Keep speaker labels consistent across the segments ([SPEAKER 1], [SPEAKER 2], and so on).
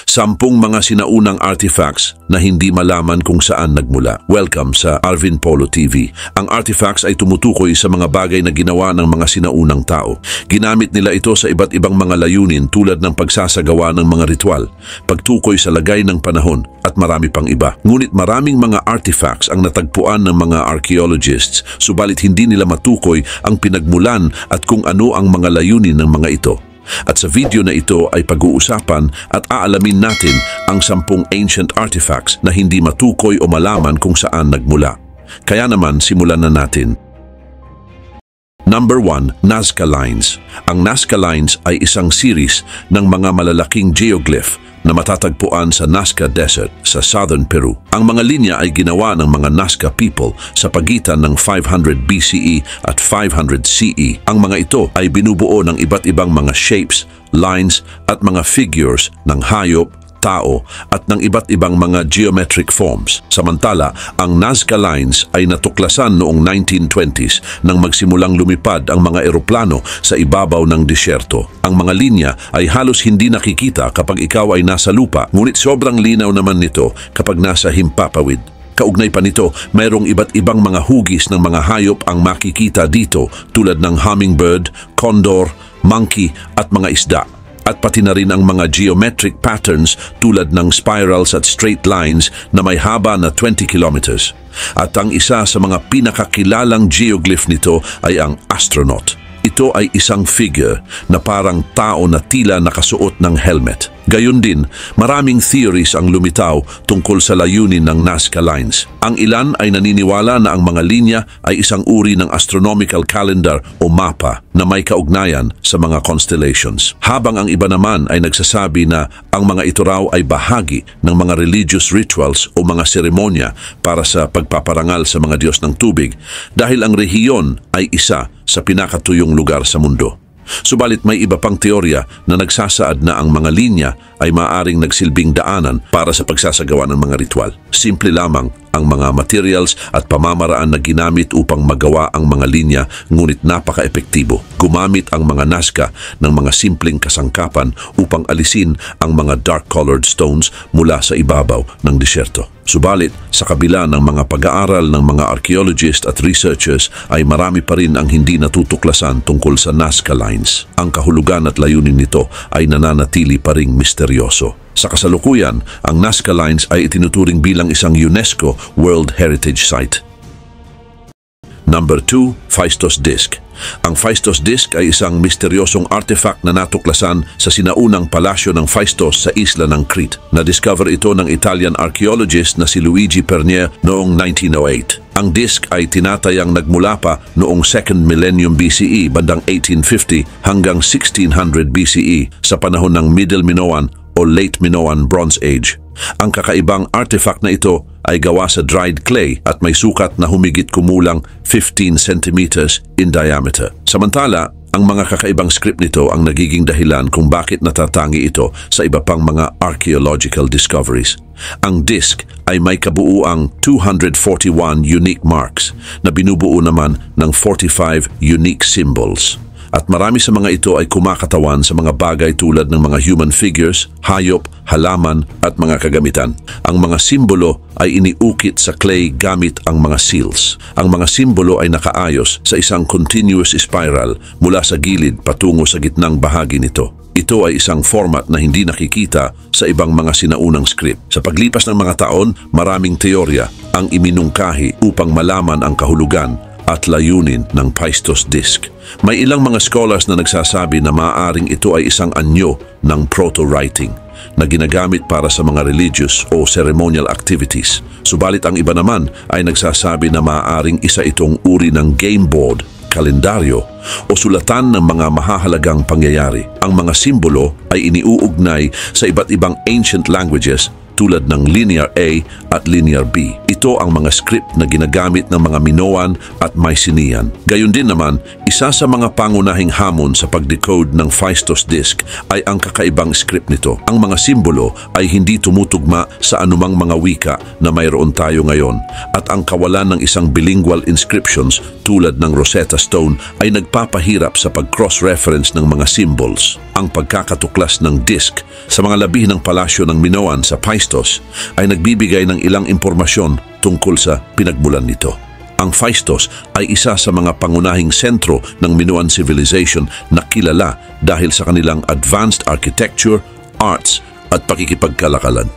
[SPEAKER 1] 10 mga sinaunang artifacts na hindi malaman kung saan nagmula. Welcome sa Arvin Polo TV. Ang artifacts ay tumutukoy sa mga bagay na ginawa ng mga sinaunang tao. Ginamit nila ito sa iba't ibang mga layunin tulad ng pagsasagawa ng mga ritual, pagtukoy sa lagay ng panahon at marami pang iba. Ngunit maraming mga artifacts ang natagpuan ng mga archaeologists, subalit hindi nila matukoy ang pinagmulan at kung ano ang mga layunin ng mga ito. At sa video na ito ay pag-uusapan at aalamin natin ang 10 ancient artifacts na hindi matukoy o malaman kung saan nagmula. Kaya naman simulan na natin. Number 1, Nazca Lines. Ang Nazca Lines ay isang series ng mga malalaking geoglyph na matatagpuan sa Nazca Desert sa southern Peru. Ang mga linya ay ginawa ng mga Nazca people sa pagitan ng 500 BCE at 500 CE. Ang mga ito ay binubuo ng iba't ibang mga shapes, lines at mga figures ng hayop, tao at ng iba't ibang mga geometric forms. Samantala, ang Nazca Lines ay natuklasan noong 1920s nang magsimulang lumipad ang mga eroplano sa ibabaw ng disyerto. Ang mga linya ay halos hindi nakikita kapag ikaw ay nasa lupa, ngunit sobrang linaw naman nito kapag nasa himpapawid. Kaugnay pa nito, mayroong iba't ibang mga hugis ng mga hayop ang makikita dito tulad ng hummingbird, condor, monkey at mga isda. At pati na rin ang mga geometric patterns tulad ng spirals at straight lines na may haba na 20 kilometers. At ang isa sa mga pinakakilalang geoglyph nito ay ang astronaut. Ito ay isang figure na parang tao na tila nakasuot ng helmet. Gayon din, maraming theories ang lumitaw tungkol sa layunin ng Nazca Lines. Ang ilan ay naniniwala na ang mga linya ay isang uri ng astronomical calendar o mapa na may kaugnayan sa mga constellations. Habang ang iba naman ay nagsasabi na ang mga ito raw ay bahagi ng mga religious rituals o mga seremonya para sa pagpaparangal sa mga Diyos ng tubig dahil ang rehiyon ay isa sa pinakatuyong lugar sa mundo. Subalit may iba pang teorya na nagsasaad na ang mga linya ay maaaring nagsilbing daanan para sa pagsasagawa ng mga ritual. Simple lamang ang mga materials at pamamaraan na ginamit upang magawa ang mga linya, ngunit napaka-epektibo. Gumamit ang mga Nazca ng mga simpleng kasangkapan upang alisin ang mga dark-colored stones mula sa ibabaw ng disyerto. Subalit, sa kabila ng mga pag-aaral ng mga archaeologists at researchers ay marami pa rin ang hindi natutuklasan tungkol sa Nazca Lines. Ang kahulugan at layunin nito ay nananatili pa ring misteryoso. Sa kasalukuyan, ang Nazca Lines ay itinuturing bilang isang UNESCO World Heritage Site. Number 2, Phaistos Disc. Ang Phaistos Disc ay isang misteryosong artifact na natuklasan sa sinaunang palasyo ng Phaistos sa isla ng Crete. Na-discover ito ng Italian archaeologist na si Luigi Pernier noong 1908. Ang disc ay tinatayang nagmula pa noong 2nd millennium BCE bandang 1850 hanggang 1600 BCE sa panahon ng Middle Minoan o Late Minoan Bronze Age. Ang kakaibang artifact na ito ay gawa sa dried clay at may sukat na humigit kumulang 15 centimeters in diameter. Samantala, ang mga kakaibang script nito ang nagiging dahilan kung bakit natatangi ito sa iba pang mga archaeological discoveries. Ang disc ay may kabuuang 241 unique marks na binubuo naman ng 45 unique symbols. At marami sa mga ito ay kumakatawan sa mga bagay tulad ng mga human figures, hayop, halaman at mga kagamitan. Ang mga simbolo ay iniukit sa clay gamit ang mga seals. Ang mga simbolo ay nakaayos sa isang continuous spiral mula sa gilid patungo sa gitnang bahagi nito. Ito ay isang format na hindi nakikita sa ibang mga sinaunang script. Sa paglipas ng mga taon, maraming teorya ang iminungkahi upang malaman ang kahulugan at layunin ng Phaistos Disc. May ilang mga scholars na nagsasabi na maaaring ito ay isang anyo ng proto-writing na ginagamit para sa mga religious o ceremonial activities. Subalit ang iba naman ay nagsasabi na maaaring isa itong uri ng game board, kalendaryo o sulatan ng mga mahahalagang pangyayari. Ang mga simbolo ay iniuugnay sa iba't ibang ancient languages tulad ng Linear A at Linear B. Ito ang mga script na ginagamit ng mga Minoan at Mycenaean. Gayun din naman, isa sa mga pangunahing hamon sa pag-decode ng Phaistos disk ay ang kakaibang script nito. Ang mga simbolo ay hindi tumutugma sa anumang mga wika na mayroon tayo ngayon at ang kawalan ng isang bilingual inscriptions tulad ng Rosetta Stone ay nagpapahirap sa pag-cross-reference ng mga symbols. Ang pagkakatuklas ng disk sa mga labi ng palasyo ng Minoan sa Phaistos ay nagbibigay ng ilang impormasyon tungkol sa pinagmulan nito. Ang Phaistos ay isa sa mga pangunahing sentro ng Minoan civilization na kilala dahil sa kanilang advanced architecture, arts at pakikipagkalakalan.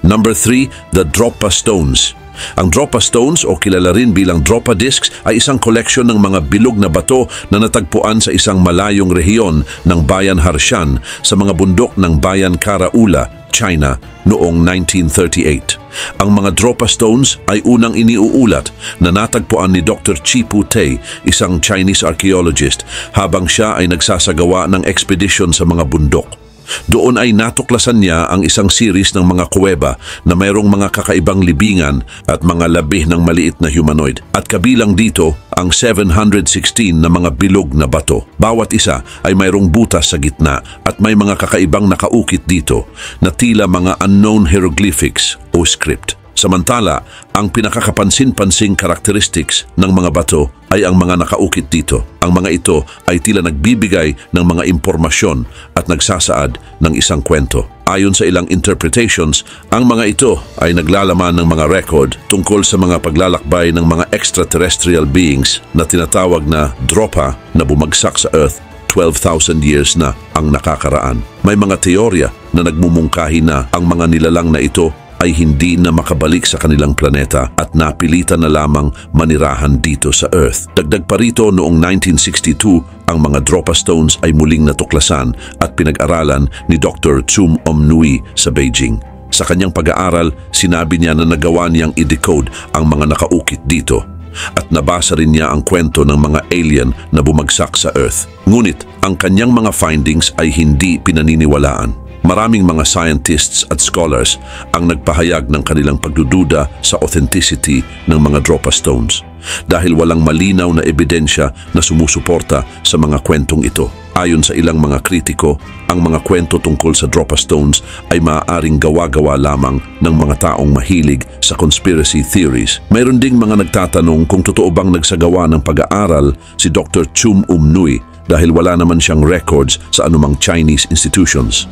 [SPEAKER 1] Number 3, the Dropa Stones. Ang Dropa Stones o kilala rin bilang Dropa Discs ay isang koleksyon ng mga bilog na bato na natagpuan sa isang malayong rehiyon ng Bayan Harshan sa mga bundok ng Bayan Karaula, China noong 1938. Ang mga Dropa Stones ay unang iniuulat na natagpuan ni Dr. Chipu Tei, isang Chinese archaeologist, habang siya ay nagsasagawa ng expedition sa mga bundok. Doon ay natuklasan niya ang isang series ng mga kuweba na mayroong mga kakaibang libingan at mga labi ng maliit na humanoid. At kabilang dito ang 716 na mga bilog na bato. Bawat isa ay mayroong butas sa gitna at may mga kakaibang nakaukit dito na tila mga unknown hieroglyphics o script. Samantala, ang pinakakapansin-pansing characteristics ng mga bato ay ang mga nakaukit dito. Ang mga ito ay tila nagbibigay ng mga impormasyon at nagsasaad ng isang kwento. Ayon sa ilang interpretations, ang mga ito ay naglalaman ng mga record tungkol sa mga paglalakbay ng mga extraterrestrial beings na tinatawag na Dropa na bumagsak sa Earth 12,000 years na ang nakakaraan. May mga teorya na nagmumungkahi na ang mga nilalang na ito ay hindi na makabalik sa kanilang planeta at napilitan na lamang manirahan dito sa Earth. Dagdag pa rito, noong 1962, ang mga Dropa Stones ay muling natuklasan at pinag-aralan ni Dr. Chum Omnui sa Beijing. Sa kanyang pag-aaral, sinabi niya na nagawa niyang i-decode ang mga nakaukit dito at nabasa rin niya ang kwento ng mga alien na bumagsak sa Earth. Ngunit ang kanyang mga findings ay hindi pinaniniwalaan. Maraming mga scientists at scholars ang nagpahayag ng kanilang pagdududa sa authenticity ng mga Dropa Stones dahil walang malinaw na ebidensya na sumusuporta sa mga kwentong ito. Ayon sa ilang mga kritiko, ang mga kwento tungkol sa Dropa Stones ay maaaring gawa-gawa lamang ng mga taong mahilig sa conspiracy theories. Mayroon ding mga nagtatanong kung totoo bang nagsagawa ng pag-aaral si Dr. Chum Umnui dahil wala naman siyang records sa anumang Chinese institutions.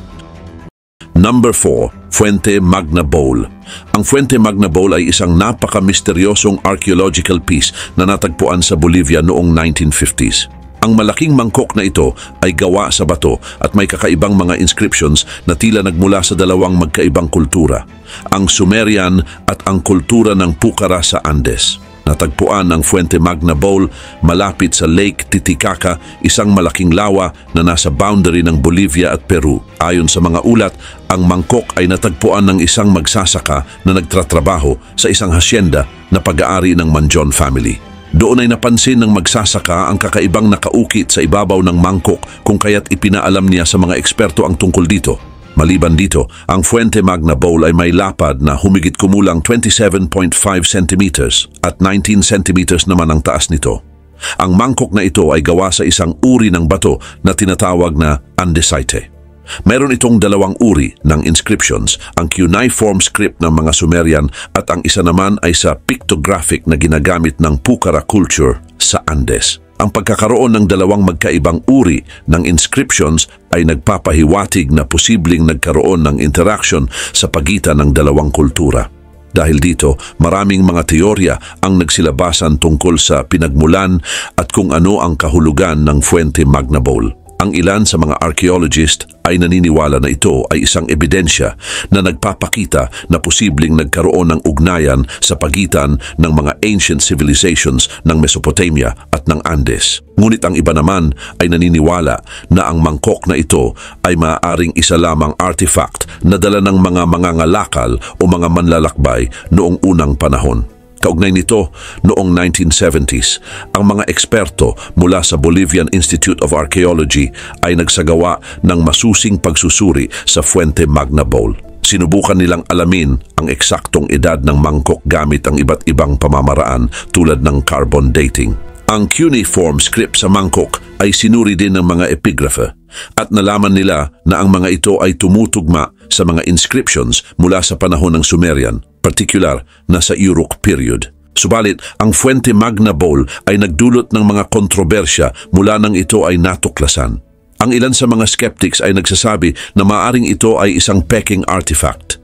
[SPEAKER 1] Number 4, Fuente Magna Bowl. Ang Fuente Magna Bowl ay isang napaka-misteryosong archaeological piece na natagpuan sa Bolivia noong 1950s. Ang malaking mangkok na ito ay gawa sa bato at may kakaibang mga inscriptions na tila nagmula sa dalawang magkaibang kultura, ang Sumerian at ang kultura ng Pucara sa Andes. Natagpuan ang Fuente Magna Bowl malapit sa Lake Titicaca, isang malaking lawa na nasa boundary ng Bolivia at Peru. Ayon sa mga ulat, ang mangkok ay natagpuan ng isang magsasaka na nagtratrabaho sa isang hasyenda na pag-aari ng Manjon family. Doon ay napansin ng magsasaka ang kakaibang nakaukit sa ibabaw ng mangkok kung kaya't ipinaalam niya sa mga eksperto ang tungkol dito. Maliban dito, ang Fuente Magna Bowl ay may lapad na humigit kumulang 27.5 centimeters at 19 centimeters naman ang taas nito. Ang mangkok na ito ay gawa sa isang uri ng bato na tinatawag na andesite. Meron itong dalawang uri ng inscriptions, ang cuneiform script ng mga Sumerian at ang isa naman ay sa pictographic na ginagamit ng Pucara culture sa Andes. Ang pagkakaroon ng dalawang magkaibang uri ng inscriptions ay nagpapahiwatig na posibleng nagkaroon ng interaction sa pagitan ng dalawang kultura. Dahil dito, maraming mga teorya ang nagsilabasan tungkol sa pinagmulan at kung ano ang kahulugan ng Fuente Magna Bowl. Ang ilan sa mga archaeologist ay naniniwala na ito ay isang ebidensya na nagpapakita na posibleng nagkaroon ng ugnayan sa pagitan ng mga ancient civilizations ng Mesopotamia at ng Andes. Ngunit ang iba naman ay naniniwala na ang mangkok na ito ay maaaring isa lamang artifact na dala ng mga mangangalakal o mga manlalakbay noong unang panahon. Kaugnay nito, noong 1970s, ang mga eksperto mula sa Bolivian Institute of Archaeology ay nagsagawa ng masusing pagsusuri sa Fuente Magna Bowl. Sinubukan nilang alamin ang eksaktong edad ng mangkok gamit ang iba't ibang pamamaraan tulad ng carbon dating. Ang cuneiform script sa mangkok ay sinuri din ng mga epigrapher at nalaman nila na ang mga ito ay tumutugma sa mga inscriptions mula sa panahon ng Sumerian, particular na sa Uruk period. Subalit, ang Fuente Magna Bowl ay nagdulot ng mga kontrobersya mula nang ito ay natuklasan. Ang ilan sa mga skeptics ay nagsasabi na maaring ito ay isang peking artifact.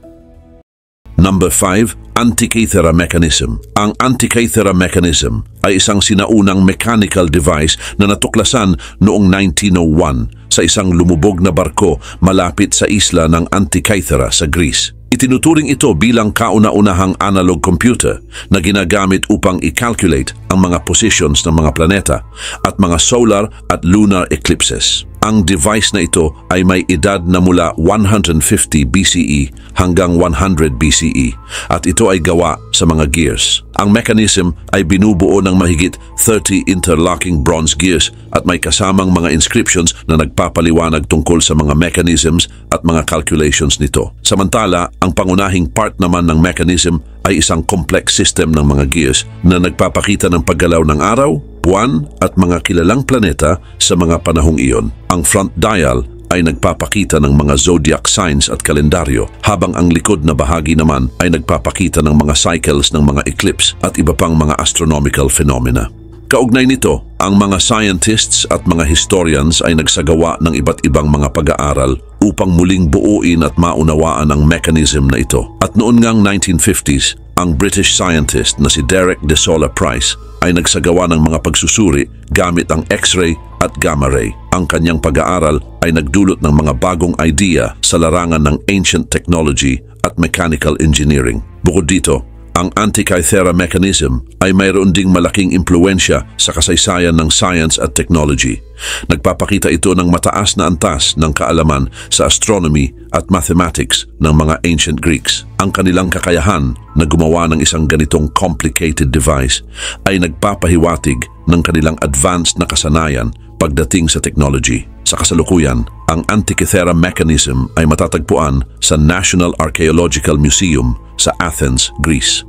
[SPEAKER 1] Number 5. Antikythera mechanism. Ang Antikythera mechanism ay isang sinaunang mechanical device na natuklasan noong 1901 sa isang lumubog na barko malapit sa isla ng Antikythera sa Greece. Itinuturing ito bilang kauna-unahang analog computer na ginagamit upang i-calculate ang mga positions ng mga planeta at mga solar at lunar eclipses. Ang device na ito ay may edad na mula 150 BCE hanggang 100 BCE at ito ay gawa sa mga gears. Ang mechanism ay binubuo ng mahigit 30 interlocking bronze gears at may kasamang mga inscriptions na nagpapaliwanag tungkol sa mga mechanisms at mga calculations nito. Samantala, ang pangunahing part naman ng mechanism ay isang complex system ng mga gears na nagpapakita ng paggalaw ng araw, buwan at mga kilalang planeta sa mga panahong iyon. Ang front dial ay nagpapakita ng mga zodiac signs at kalendaryo, habang ang likod na bahagi naman ay nagpapakita ng mga cycles ng mga eclipse at iba pang mga astronomical phenomena. Kaugnay nito, ang mga scientists at mga historians ay nagsagawa ng iba't ibang mga pag-aaral upang muling buuin at maunawaan ang mechanism na ito. At noon ngang 1950s, ang British scientist na si Derek de Solla Price ay nagsagawa ng mga pagsusuri gamit ang X-ray at gamma ray. Ang kanyang pag-aaral ay nagdulot ng mga bagong idea sa larangan ng ancient technology at mechanical engineering. Bukod dito, ang Antikythera mechanism ay mayroon ding malaking impluensya sa kasaysayan ng science at technology. Nagpapakita ito ng mataas na antas ng kaalaman sa astronomy at mathematics ng mga ancient Greeks. Ang kanilang kakayahan na gumawa ng isang ganitong complicated device ay nagpapahiwatig ng kanilang advanced na kasanayan pagdating sa technology. Sa kasalukuyan, ang Antikythera mechanism ay matatagpuan sa National Archaeological Museum sa Athens, Greece.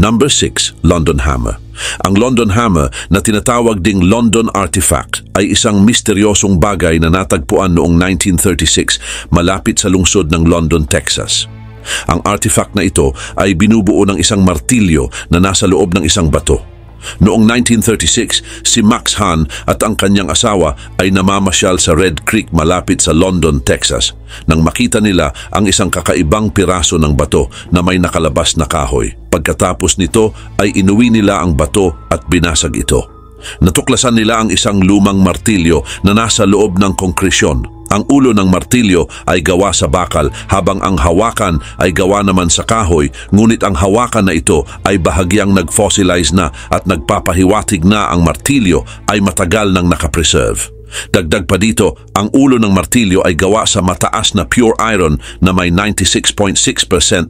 [SPEAKER 1] Number 6. London Hammer. Ang London Hammer na tinatawag ding London Artifact ay isang misteryosong bagay na natagpuan noong 1936 malapit sa lungsod ng London, Texas. Ang artifact na ito ay binubuo ng isang martilyo na nasa loob ng isang bato. Noong 1936, si Max Hahn at ang kanyang asawa ay namamasyal sa Red Creek malapit sa London, Texas, nang makita nila ang isang kakaibang piraso ng bato na may nakalabas na kahoy. Pagkatapos nito ay inuwi nila ang bato at binasag ito. Natuklasan nila ang isang lumang martilyo na nasa loob ng konkresyon. Ang ulo ng martilyo ay gawa sa bakal habang ang hawakan ay gawa naman sa kahoy, ngunit ang hawakan na ito ay bahagyang nag-fossilize na at nagpapahiwatig na ang martilyo ay matagal nang nakapreserve. Dagdag pa dito, ang ulo ng martilyo ay gawa sa mataas na pure iron na may 96.6%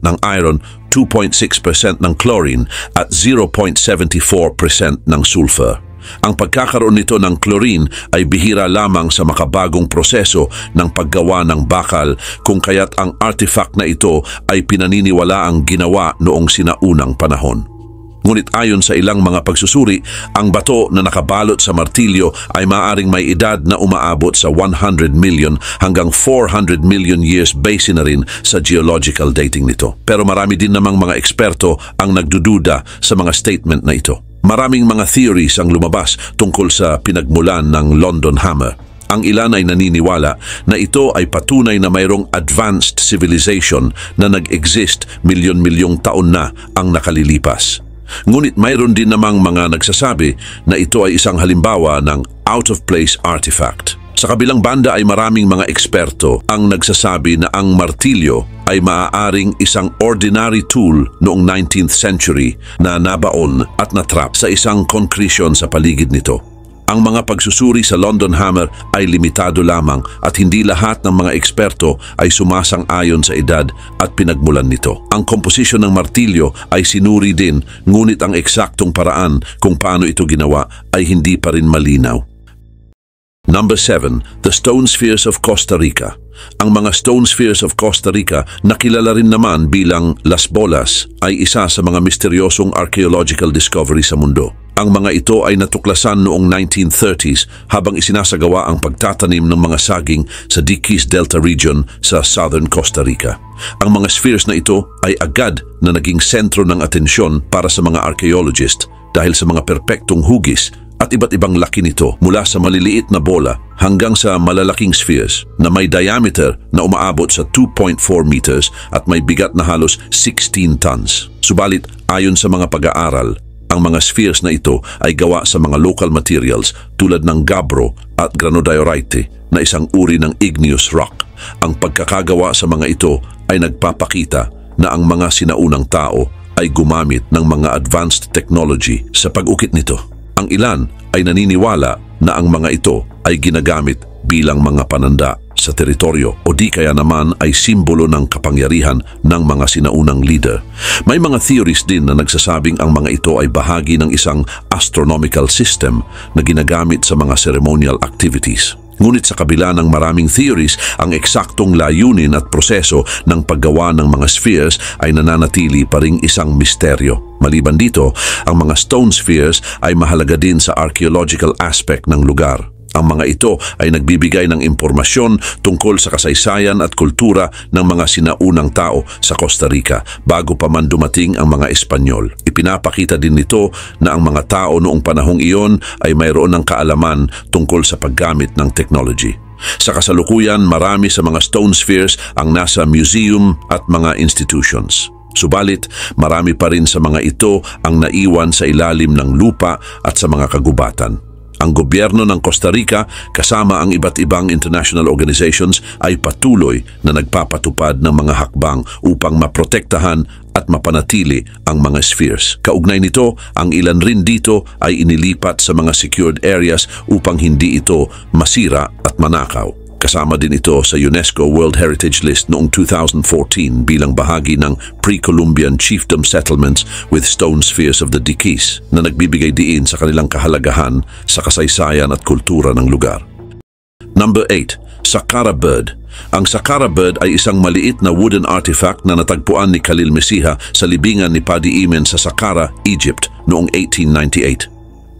[SPEAKER 1] ng iron, 2.6% ng chlorine at 0.74% ng sulfur. Ang pagkakaroon nito ng chlorine ay bihira lamang sa makabagong proseso ng paggawa ng bakal, kung kaya't ang artifact na ito ay pinaniniwalaang ginawa noong sinaunang panahon. Ngunit ayon sa ilang mga pagsusuri, ang bato na nakabalot sa martilyo ay maaaring may edad na umaabot sa 100 million hanggang 400 million years base na rin sa geological dating nito. Pero marami din namang mga eksperto ang nagdududa sa mga statement na ito. Maraming mga theories ang lumabas tungkol sa pinagmulan ng London Hammer. Ang ilan ay naniniwala na ito ay patunay na mayroong advanced civilization na nag-exist milyon-milyong taon na ang nakalilipas. Ngunit mayroon din namang mga nagsasabi na ito ay isang halimbawa ng out-of-place artifact. Sa kabilang banda ay maraming mga eksperto ang nagsasabi na ang martilyo ay maaaring isang ordinary tool noong 19th century na nabaon at natrap sa isang concretion sa paligid nito. Ang mga pagsusuri sa London Hammer ay limitado lamang at hindi lahat ng mga eksperto ay sumasang-ayon sa edad at pinagmulan nito. Ang komposisyon ng martilyo ay sinuri din, ngunit ang eksaktong paraan kung paano ito ginawa ay hindi pa rin malinaw. Number 7. The Stone Spheres of Costa Rica. Ang mga stone spheres of Costa Rica na kilala rin naman bilang Las Bolas ay isa sa mga misteryosong archaeological discovery sa mundo. Ang mga ito ay natuklasan noong 1930s habang isinasagawa ang pagtatanim ng mga saging sa Diquis Delta region sa southern Costa Rica. Ang mga spheres na ito ay agad na naging sentro ng atensyon para sa mga archaeologist dahil sa mga perpektong hugis at iba't ibang laki nito mula sa maliliit na bola hanggang sa malalaking spheres na may diameter na umaabot sa 2.4 meters at may bigat na halos 16 tons. Subalit, ayon sa mga pag-aaral, ang mga spheres na ito ay gawa sa mga local materials tulad ng gabbro at granodiorite na isang uri ng igneous rock. Ang pagkakagawa sa mga ito ay nagpapakita na ang mga sinaunang tao ay gumamit ng mga advanced technology sa pag-ukit nito. Ang ilan ay naniniwala na ang mga ito ay ginagamit bilang mga pananda sa teritoryo o di kaya naman ay simbolo ng kapangyarihan ng mga sinaunang leader. May mga theories din na nagsasabing ang mga ito ay bahagi ng isang astronomical system na ginagamit sa mga ceremonial activities. Ngunit sa kabila ng maraming theories, ang eksaktong layunin at proseso ng paggawa ng mga spheres ay nananatili pa ring isang misteryo. Maliban dito, ang mga stone spheres ay mahalaga din sa archaeological aspect ng lugar. Ang mga ito ay nagbibigay ng impormasyon tungkol sa kasaysayan at kultura ng mga sinaunang tao sa Costa Rica bago pa man dumating ang mga Espanyol. Ipinapakita din nito na ang mga tao noong panahong iyon ay mayroon ng kaalaman tungkol sa paggamit ng technology. Sa kasalukuyan, marami sa mga stone spheres ang nasa museum at mga institutions. Subalit, marami pa rin sa mga ito ang naiwan sa ilalim ng lupa at sa mga kagubatan. Ang gobyerno ng Costa Rica kasama ang iba't ibang international organizations ay patuloy na nagpapatupad ng mga hakbang upang maprotektahan at mapanatili ang mga spheres. Kaugnay nito, ang ilan rin dito ay inilipat sa mga secured areas upang hindi ito masira at manakaw. Kasama din ito sa UNESCO World Heritage List noong 2014 bilang bahagi ng pre-Columbian chiefdom settlements with stone spheres of the Diquis na nagbibigay diin sa kanilang kahalagahan sa kasaysayan at kultura ng lugar. Number 8. Saqqara Bird. Ang Saqqara Bird ay isang maliit na wooden artifact na natagpuan ni Khalil Mesiha sa libingan ni Paddy Emin sa Saqqara, Egypt noong 1898.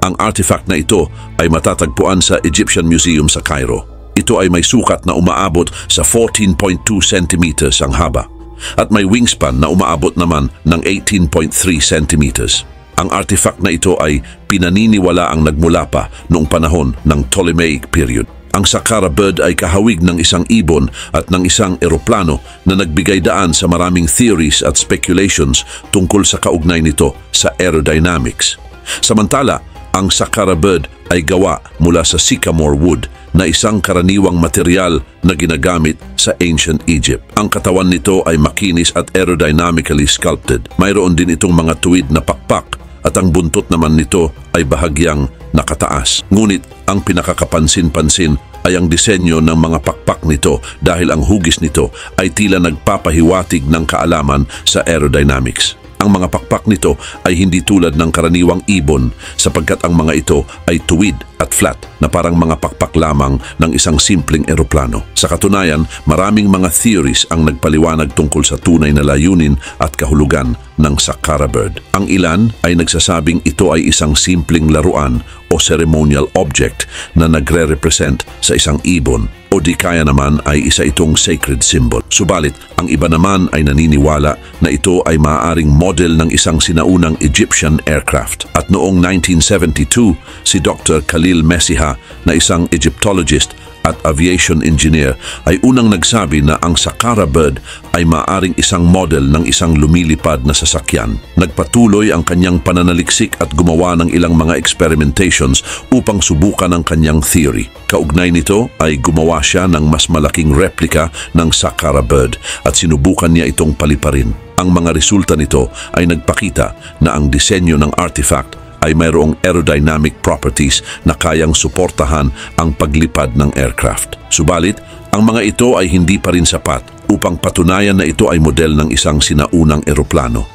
[SPEAKER 1] Ang artifact na ito ay matatagpuan sa Egyptian Museum sa Cairo. Ito ay may sukat na umaabot sa 14.2 centimeters ang haba at may wingspan na umaabot naman ng 18.3 centimeters. Ang artifact na ito ay pinaniniwala ang nagmula pa noong panahon ng Ptolemaic period. Ang Saqqara Bird ay kahawig ng isang ibon at ng isang eroplano na nagbigay daan sa maraming theories at speculations tungkol sa kaugnay nito sa aerodynamics. Samantala, ang Saqqara Bird ay gawa mula sa sycamore wood na isang karaniwang material na ginagamit sa ancient Egypt. Ang katawan nito ay makinis at aerodynamically sculpted. Mayroon din itong mga tuwid na pakpak at ang buntot naman nito ay bahagyang nakataas. Ngunit ang pinakakapansin-pansin ay ang disenyo ng mga pakpak nito dahil ang hugis nito ay tila nagpapahiwatig ng kaalaman sa aerodynamics. Ang mga pakpak nito ay hindi tulad ng karaniwang ibon sapagkat ang mga ito ay tuwid at flat na parang mga pakpak lamang ng isang simpleng eroplano. Sa katunayan, maraming mga theories ang nagpaliwanag tungkol sa tunay na layunin at kahulugan ng Saqqara Bird. Ang ilan ay nagsasabing ito ay isang simpleng laruan o ceremonial object na nagre-represent sa isang ibon o di kaya naman ay isa itong sacred symbol. Subalit, ang iba naman ay naniniwala na ito ay maaaring model ng isang sinaunang Egyptian aircraft. At noong 1972, si Dr. Khalil Mesiha na isang Egyptologist at aviation engineer ay unang nagsabi na ang Saqqara Bird ay maaaring isang model ng isang lumilipad na sasakyan. Nagpatuloy ang kanyang pananaliksik at gumawa ng ilang mga experimentations upang subukan ang kanyang theory. Kaugnay nito ay gumawa siya ng mas malaking replika ng Saqqara Bird at sinubukan niya itong paliparin. Ang mga resulta nito ay nagpakita na ang disenyo ng artifact ay mayroong aerodynamic properties na kayang suportahan ang paglipad ng aircraft. Subalit, ang mga ito ay hindi pa rin sapat upang patunayan na ito ay model ng isang sinaunang eroplano.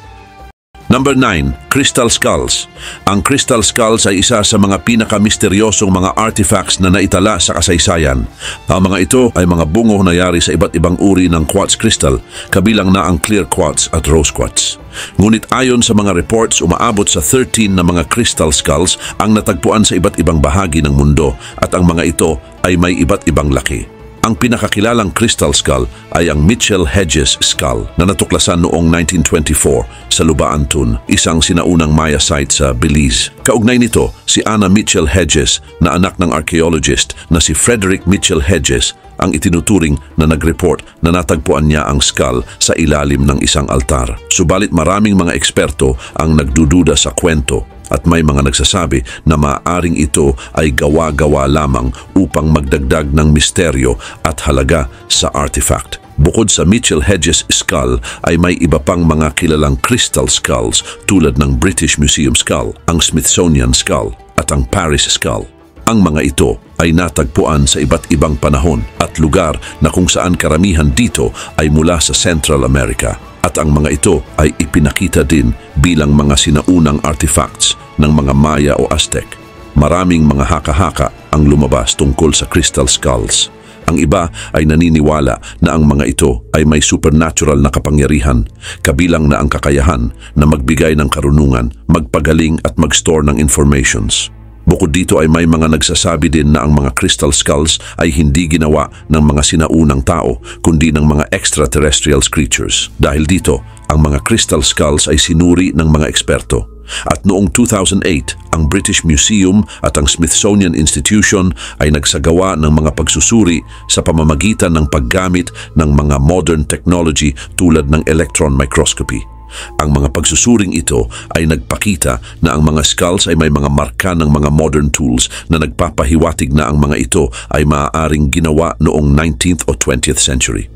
[SPEAKER 1] Number 9, Crystal Skulls. Ang Crystal Skulls ay isa sa mga pinakamisteryosong mga artifacts na naitala sa kasaysayan. Ang mga ito ay mga bungo na yari sa iba't ibang uri ng quartz crystal, kabilang na ang clear quartz at rose quartz. Ngunit ayon sa mga reports, umaabot sa 13 na mga crystal skulls ang natagpuan sa iba't ibang bahagi ng mundo at ang mga ito ay may iba't ibang laki. Ang pinakakilalang crystal skull ay ang Mitchell Hedges skull na natuklasan noong 1924 sa Lubaantun, isang sinaunang Maya site sa Belize. Kaugnay nito, si Anna Mitchell Hedges na anak ng archaeologist na si Frederick Mitchell Hedges ang itinuturing na nag-report na natagpuan niya ang skull sa ilalim ng isang altar. Subalit maraming mga eksperto ang nagdududa sa kwento at may mga nagsasabi na maaaring ito ay gawa-gawa lamang upang magdagdag ng misteryo at halaga sa artifact. Bukod sa Mitchell Hedges skull ay may iba pang mga kilalang crystal skulls tulad ng British Museum skull, ang Smithsonian skull at ang Paris skull. Ang mga ito ay natagpuan sa iba't ibang panahon at lugar na kung saan karamihan dito ay mula sa Central America. At ang mga ito ay ipinakita din bilang mga sinaunang artifacts ng mga Maya o Aztec. Maraming mga haka-haka ang lumabas tungkol sa crystal skulls. Ang iba ay naniniwala na ang mga ito ay may supernatural na kapangyarihan, kabilang na ang kakayahan na magbigay ng karunungan, magpagaling at mag-store ng informations. Bukod dito ay may mga nagsasabi din na ang mga crystal skulls ay hindi ginawa ng mga sinaunang tao, kundi ng mga extraterrestrial creatures. Dahil dito, ang mga crystal skulls ay sinuri ng mga eksperto. At noong 2008, ang British Museum at ang Smithsonian Institution ay nagsagawa ng mga pagsusuri sa pamamagitan ng paggamit ng mga modern technology tulad ng electron microscopy. Ang mga pagsusuring ito ay nagpakita na ang mga skulls ay may mga marka ng mga modern tools na nagpapahiwatig na ang mga ito ay maaaring ginawa noong 19th o 20th century.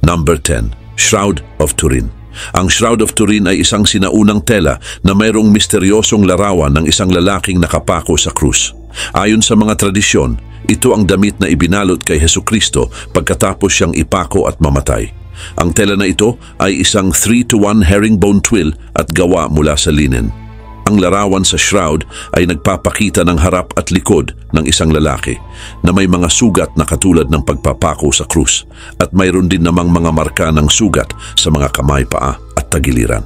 [SPEAKER 1] Number 10, Shroud of Turin. Ang Shroud of Turin ay isang sinaunang tela na mayroong misteryosong larawan ng isang lalaking nakapako sa krus. Ayon sa mga tradisyon, ito ang damit na ibinalot kay Hesukristo pagkatapos siyang ipako at mamatay. Ang tela na ito ay isang 3-to-1 herringbone twill at gawa mula sa linen. Ang larawan sa shroud ay nagpapakita ng harap at likod ng isang lalaki na may mga sugat na katulad ng pagpapako sa krus at mayroon din namang mga marka ng sugat sa mga kamay, paa at tagiliran.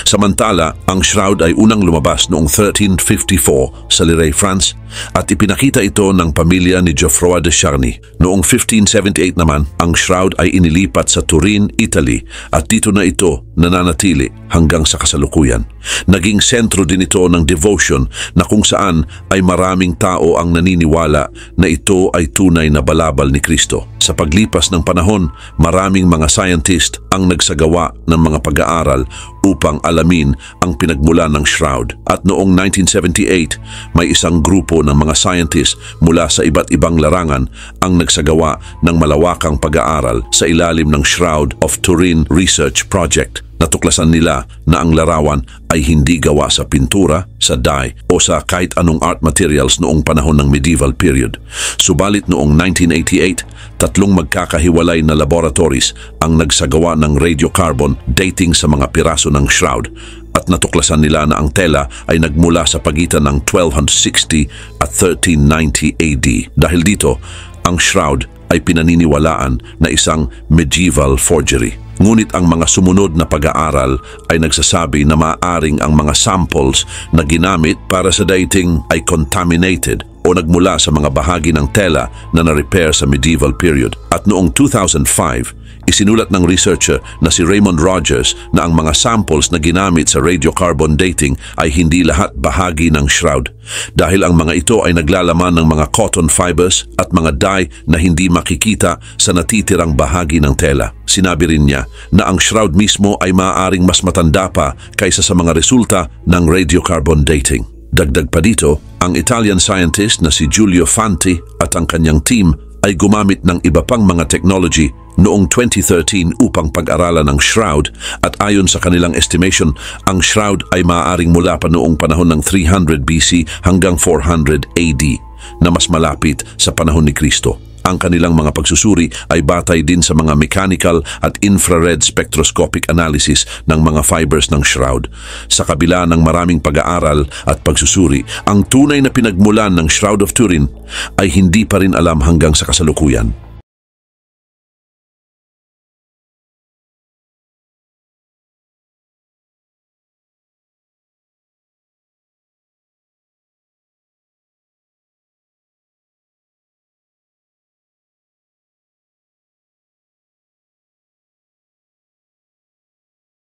[SPEAKER 1] Samantala, ang shroud ay unang lumabas noong 1354 sa Lirey, France at ipinakita ito ng pamilya ni Geoffroy de Charny. Noong 1578 naman, ang shroud ay inilipat sa Turin, Italy at dito na ito nananatili hanggang sa kasalukuyan. Naging sentro din ito ng devotion na kung saan ay maraming tao ang naniniwala na ito ay tunay na balabal ni Kristo. Sa paglipas ng panahon, maraming mga scientist ang nagsagawa ng mga pag-aaral upang alamin ang pinagmula ng shroud. At noong 1978, may isang grupo ng mga scientist mula sa iba't ibang larangan ang nagsagawa ng malawakang pag-aaral sa ilalim ng Shroud of Turin Research Project. Natuklasan nila na ang larawan ay hindi gawa sa pintura, sa dye o sa kahit anong art materials noong panahon ng medieval period. Subalit noong 1988, tatlong magkakahiwalay na laboratories ang nagsagawa ng radiocarbon dating sa mga piraso ng shroud at natuklasan nila na ang tela ay nagmula sa pagitan ng 1260 at 1390 AD. Dahil dito, ang shroud ay pinaniniwalaan na isang medieval forgery. Ngunit ang mga sumunod na pag-aaral ay nagsasabi na maaaring ang mga samples na ginamit para sa dating ay contaminated o nagmula sa mga bahagi ng tela na na-repair sa medieval period. At noong 2005, isinulat ng researcher na si Raymond Rogers na ang mga samples na ginamit sa radiocarbon dating ay hindi lahat bahagi ng shroud dahil ang mga ito ay naglalaman ng mga cotton fibers at mga dye na hindi makikita sa natitirang bahagi ng tela. Sinabi rin niya na ang shroud mismo ay maaaring mas matanda pa kaysa sa mga resulta ng radiocarbon dating. Dagdag pa dito, ang Italian scientist na si Giulio Fanti at ang kanyang team ay gumamit ng iba pang mga technology noong 2013 upang pag-aralan ang shroud at ayon sa kanilang estimation, ang shroud ay maaaring mula pa noong panahon ng 300 BC hanggang 400 AD na mas malapit sa panahon ni Kristo. Ang kanilang mga pagsusuri ay batay din sa mga mechanical at infrared spectroscopic analysis ng mga fibers ng shroud. Sa kabila ng maraming pag-aaral at pagsusuri, ang tunay na pinagmulan ng Shroud of Turin ay hindi pa rin alam hanggang sa kasalukuyan.